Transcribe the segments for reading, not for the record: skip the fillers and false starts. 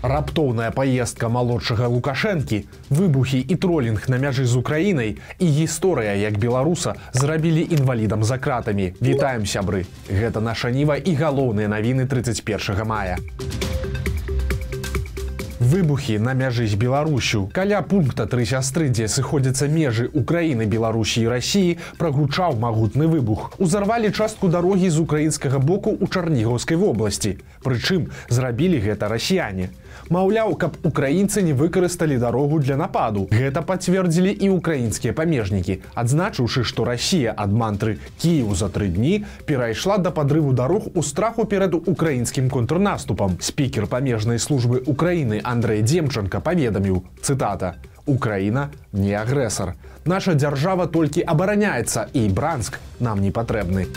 Раптоўная паездка малодшага Лукашэнкі, выбухі і тролінг на мяжы з Украінай і гісторыя, як беларуса зрабілі інвалідам за кратамі. Вітаем, сябры! Гэта наша Ніва і галоўныя навіны 31 мая. Выбухі на мяжы з Беларусю. Каля пункта Тры сястры, дзе сыходзяцца межы Украіны, Беларусі і Расіі, прагучаў магутны выбух. Узарвалі частку дарогі з украінскага боку ў Чарнігаўскай вобласці. Прычым, зрабілі гэта расіяне. Маўляў, каб украінцы не выкарысталі дарогу для нападу. Гэта пацвердзілі і украінскія памежнікі, адзначыўшы, што Расія ад мантры «Кіеў за 3 дні» перайшла да падрыву дарог у страху перад украінскім контрнаступам. Спікер памежнай службы Украіны Андрэй Демченко паведаміў, цытата: «Украіна не агрэсар. Наша дзяржава толькі абараняецца, і Бранск нам не патрэбны».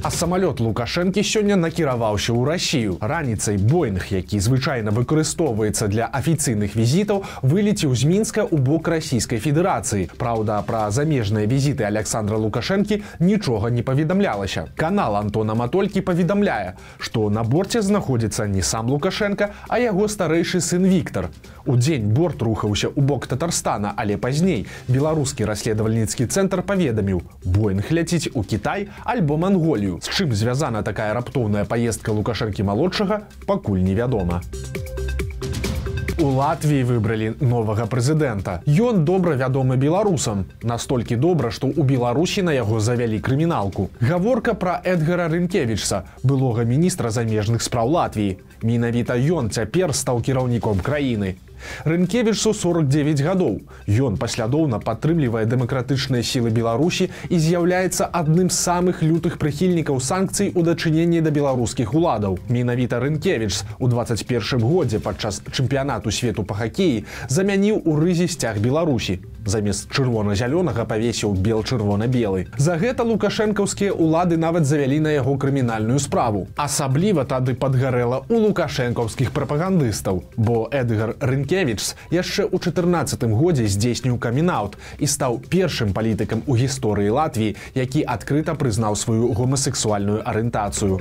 А самалёт Лукашэнкі сёння накіраваўся ў Расію. Раніцай Боінг, які звычайна выкарыстоўваецца для афіцыйных візітаў, вылеціў з Мінска ў бок Расійскай Федэрацыі. Праўда, пра замежныя візіты Александра Лукашэнкі нічога не паведамлялася. Канал Антона Матолькі паведамляе, што на борце знаходзіцца не сам Лукашенка, а яго старэйшы сын Віктор. Удзень борт рухаўся ў бок Татарстана, але пазней беларускі расследавальніцкі цэнтр паведаміў: Боінг ляціць у Кітай альбо Манголію. З чым звязана такая раптоўная паездка Лукашэнкі-малодшага, пакуль невядома. У Латвіі выбралі новага прэзідэнта. Ён добра вядомы беларусам. Настолькі добра, што ў Беларусі на яго завялі крыміналку. Гаворка пра Эдгара Рынкевічса, былога міністра замежных спраў Латвіі. Менавіта ён цяпер стаў кіраўніком краіны. Рынкевічсу 49 гадоў. Ён паслядоўна падтрымлівае дэмакратычныя сілы Беларусі і з'яўляецца адным з самых лютых прыхільнікаў санкцый у дачыненні да беларускіх уладаў. Менавіта Рынкевічс у 21 годзе падчас чэмпіянату свету па хакеі замяніў у рызе сцяг Беларусі. Замест чырвона-зялёнага павесіў бел-чырвона-белы. За гэта лукашэнкаўскія ўлады нават завялі на яго крымінальную справу. Асабліва тады падгарэла ў лукашэнкаўскіх прапагандыстаў, бо Эдгар Рынкевічс яшчэ ў 14 годзе здзейсніў камін-аут і стаў першым палітыкам у гісторыі Латвіі, які адкрыта прызнаў сваю гомасексуальную арыентацыю.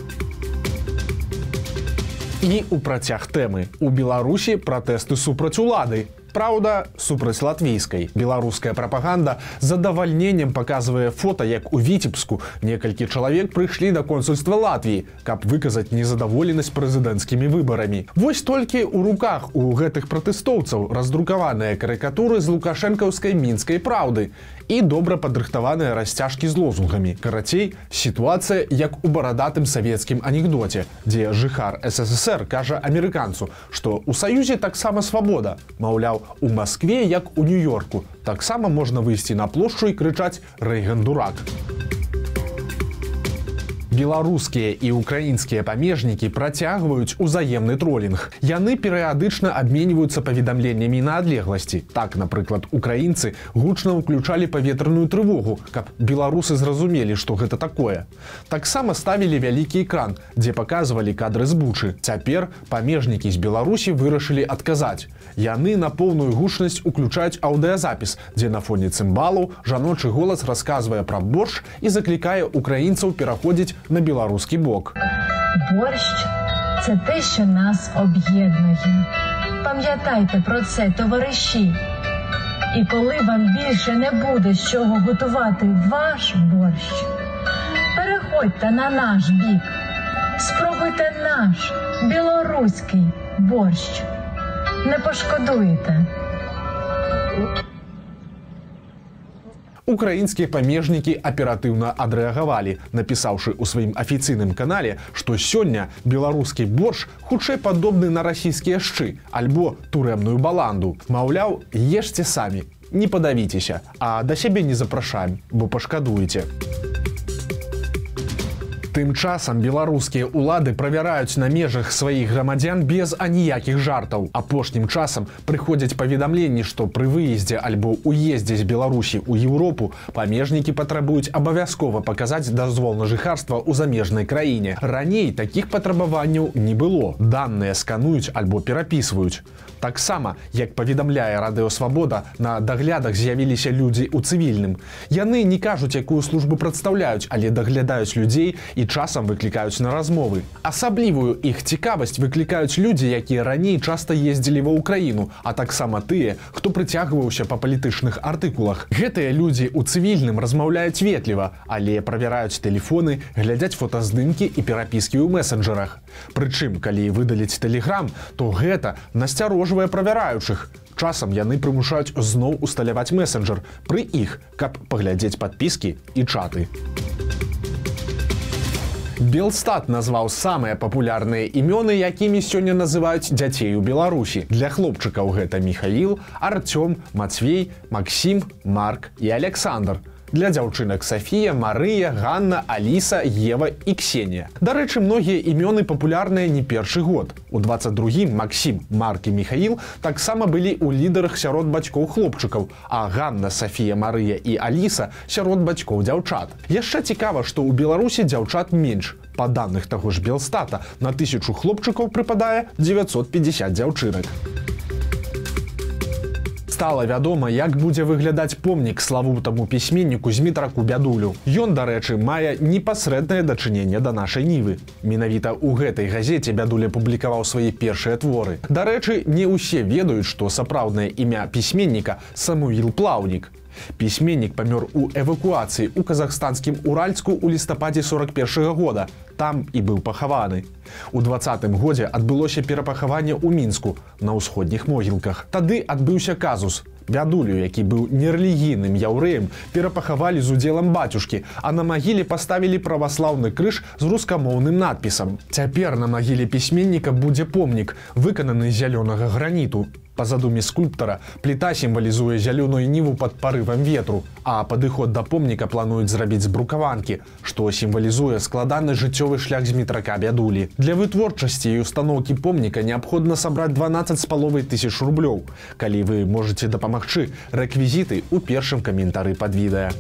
І ў працяг тэмы. У Беларусі пратэсты супраць улады. Праўда, супраць латвійскай. Беларуская прапаганда з задавальненнем паказвае фота, як у Віцебску некалькі чалавек прыйшлі да консульства Латвіі, каб выказаць незадаволенасць прэзідэнцкімі выбарамі. Вось толькі ў руках у гэтых пратэстоўцаў раздрукаваныя карыкатуры з лукашэнкаўскай мінскай праўды і добра падрыхтаваныя расцяжкі з лозунгамі. Карацей, сітуацыя як у барадатым савецкім анекдоце, дзе жыхар СССР кажа амерыканцу, што ў Саюзе таксама свабода. Маўляў, у Маскве, як у Нью-Йорку, таксама можна выйсці на плошчу і крычаць «Рэйган дурак». Беларускія і украінскія памежнікі працягваюць узаемны тролінг. Яны перыядычна абменьваюцца паведамленнямі на адлегласці. Так, напрыклад, украінцы гучна ўключалі паветраную трывогу, каб беларусы зразумелі, што гэта такое. Таксама ставілі вялікі экран, дзе паказвалі кадры з Бучы. Цяпер памежнікі з Беларусі вырашылі адказаць. Яны на поўную гучнасць уключаюць аўдыязапіс, дзе на фоне цымбалаў жаночы голас расказвае пра боршч і заклікае украінцаў пераходзіць на білоруський бок. Борщ – це те, що нас об'єднує. Пам'ятайте про це, товариші. І коли вам більше не буде з чого готувати ваш борщ, переходьте на наш бік. Спробуйте наш білоруський борщ. Не пошкодуєте. Украінскія памежнікі аператыўна адрэагавалі, напісаўшы ў сваім афіцыйным канале, што сёння беларускі боршч хутчэй падобны на расійскія шчы альбо турэмную баланду. Маўляў, ешце самі, не падавіцеся, а да сябе не запрашаем, бо пашкадуеце. Тым часам беларускія ўлады правяраюць на межах сваіх грамадзян без аніякіх жартаў. Апошнім часам прыходзяць паведамленні, што пры выездзе альбо ўездзе з Беларусі ў Еўропу памежнікі патрабуюць абавязкова паказаць дазвол на жыхарства ў замежнай краіне. Раней такіх патрабаванняў не было. Даныя скануюць альбо перапісваюць. Таксама, як паведамляе Радыё Свабода, на даглядах з'явіліся людзі ў цывільным. Яны не кажуць, якую службу прадстаўляюць, але даглядаюць людзей і часам выклікаюць на размовы. Асаблівую іх цікавасць выклікаюць людзі, якія раней часта ездзілі ва ўкраіну, а таксама тыя, хто прыцягваўся па палітычных артыкулах. Гэтыя людзі ў цывільным размаўляюць ветліва, але правяраюць тэлефоны, глядзяць фотаздымкі і перапіскі ў месенджерах. Прычым, калі выдаліць тэлеграм, то гэта насцярожвае правяраючых. Часам яны прымушаюць зноў усталяваць месенджер пры іх, каб паглядзець падпіскі і чаты. Белстат назваў самыя папулярныя імёны, якімі сёння называюць дзяцей у Беларусі. Для хлопчыкаў гэта Михаил, Артём, Матвей, Максим, Марк і Александр. Для дзяўчынак Софія, Марыя, Ганна, Аліса, Ева і Ксенія. Дарэчы, многія імёны папулярныя не першы год. У 22-м Максим, Марк і Михаил таксама былі ў лідарах сярод бацькоў хлопчыкаў, а Ганна, Софія, Марыя і Аліса сярод бацькоў дзяўчат. Яшчэ цікава, што ў Беларусі дзяўчат менш. Па даных таго ж Белстата, на 1000 хлопчыкаў прыпадае 950 дзяўчынак. Стала вядома, як будзе выглядаць помнік славутаму пісьменніку Змітраку Бядулю. Ён, дарэчы, мае непасрэднае дачыненне да нашай Нівы. Менавіта ў гэтай газеце Бядуля публікаваў свае першыя творы. Дарэчы, не ўсе ведаюць, што сапраўднае імя пісьменніка Самуіл Плаўнік. Пісьменнік памёр у эвакуацыі ў казахстанскім Уральску ў лістападзе 41-го года. Там і быў пахаваны. У 20-м годзе адбылося перапахаванне ў Мінску на ўсходніх могілках. Тады адбыўся казус. Бядулю, які быў нерэлігійным яўрэем, перапахавалі з удзелам бацюшкі, а на магіле паставілі праваслаўны крыж з рускамоўным надпісам. Цяпер на магіле пісьменніка будзе помнік, выкананы з зялёнага граніту. Па задуме скульптара, пліта сімвалізуе зялёную ніву пад парывам ветру, а падыход да помніка плануюць зрабіць з брукаванкі, што сімвалізуе складаны жыццёвы шлях Змітрака Бядулі. Для вытворчасці і устаноўкі помніка неабходна сабраць 12,5 тысяч рублёў. Калі вы можаце дапамагчы, рэквізіты ў першым каментары пад відэа.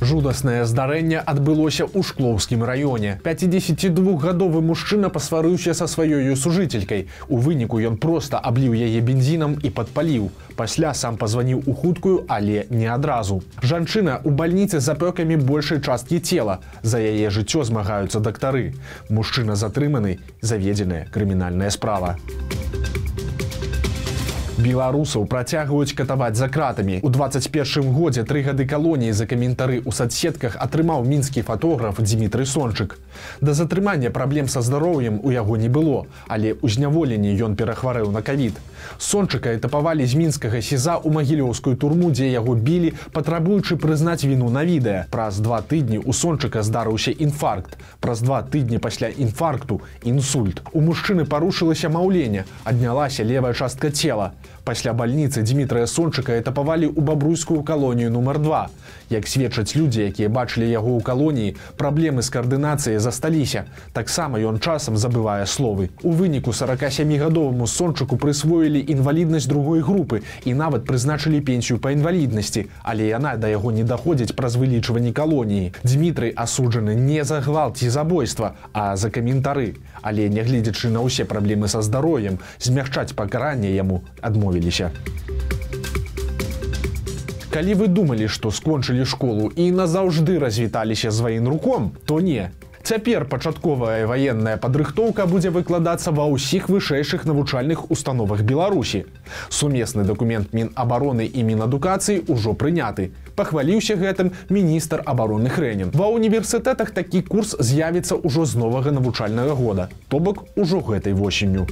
Жудаснае здарэнне адбылося ў Шклоўскім раёне. 52-гадовы мужчына пасварыўся са сваёю сужыцелькай. У выніку ён проста абліў яе бензінам і падпаліў. Пасля сам пазваніў у хуткую, але не адразу. Жанчына ў бальніцы з апёкамі большай часткі цела. За яе жыццё змагаюцца дактары. Мужчына затрыманы, заведзеная крымінальная справа. Беларусаў працягваюць катаваць за кратамі. У 21-м годзе 3 гады калоніі за каментары ў садсетках атрымаў мінскі фатограф Дзімітрый Сончык. Да затрымання праблем са здароўем у яго не было, але ў зняволенні ён перахварэў на ковід. Сончыка этапавалі з мінскага СІЗА ў магілёўскую турму, дзе яго білі, патрабуючы прызнаць віну на відэа. Праз 2 тыдні у Сончыка здарыўся інфаркт. Праз 2 тыдні пасля інфаркту – інсульт. У мужчыны парушылася маўленне, аднялася левая частка цела. Пасля бальніцы Дзімітрыя Сончыка этапавалі ў бабруйскую калонію нумар 2. Як сведчаць людзі, якія бачылі яго ў калоніі, праблемы з каардынацыяй засталіся. Таксама ён часам забывае словы. У выніку 47-гадоваму Сончыку прысвоілі інваліднасць другой групы і нават прызначылі пенсію па інваліднасці, але яна да яго не даходзіць праз вылічванне калоніі. Дзімітрый асуджаны не за гвалт ці забойства, а за каментары. Але, нягледзячы на ўсе праблемы са здароўем, змягчаць пакаранне яму адмовіліся. Калі вы думалі, што скончылі школу і назаўжды развіталіся з ваенруком, то не. Цяпер пачатковая ваенная падрыхтоўка будзе выкладацца ва ўсіх вышэйшых навучальных установах Беларусі. Сумесны дакумент Мінабароны і Мінадукацыі ўжо прыняты. Пахваліўся гэтым міністр абароны Хрэнін. Ва універсітэтах такі курс з'явіцца ўжо з новага навучальнага года, то бок ужо гэтай восенню.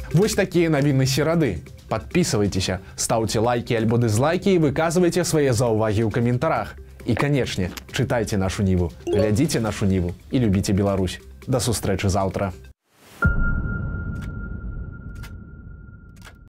Вось такія навіны серады. Подписывайтеся, ставьте лайки альбо дизлайки и выказывайте свои заўвагі ў каментарах. И, конечно, читайте нашу Ниву, глядите нашу Ниву и любите Беларусь. До сустрэчы заўтра.